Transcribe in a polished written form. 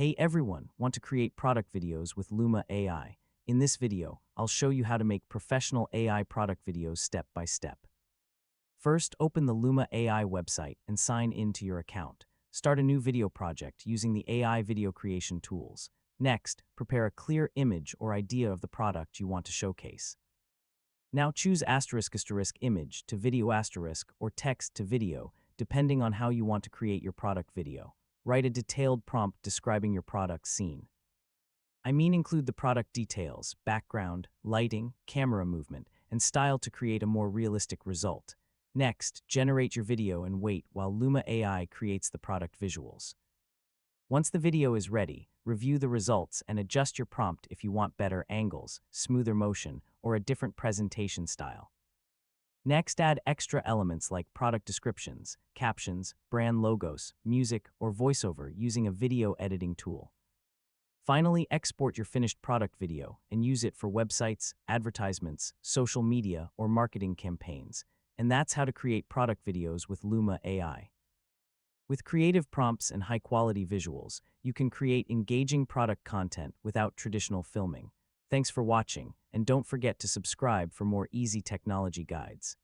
Hey everyone, want to create product videos with Luma AI? In this video, I'll show you how to make professional AI product videos step by step. First, open the Luma AI website and sign in to your account. Start a new video project using the AI video creation tools. Next, prepare a clear image or idea of the product you want to showcase. Now choose *** image to video * or text to video, depending on how you want to create your product video. Write a detailed prompt describing your product scene. Include the product details, background, lighting, camera movement, and style to create a more realistic result. Next, generate your video and wait while Luma AI creates the product visuals. Once the video is ready, review the results and adjust your prompt if you want better angles, smoother motion, or a different presentation style. Next, add extra elements like product descriptions, captions, brand logos, music, or voiceover using a video editing tool. Finally, export your finished product video and use it for websites, advertisements, social media, or marketing campaigns. And that's how to create product videos with Luma AI. With creative prompts and high-quality visuals, you can create engaging product content without traditional filming. Thanks for watching, and don't forget to subscribe for more easy technology guides.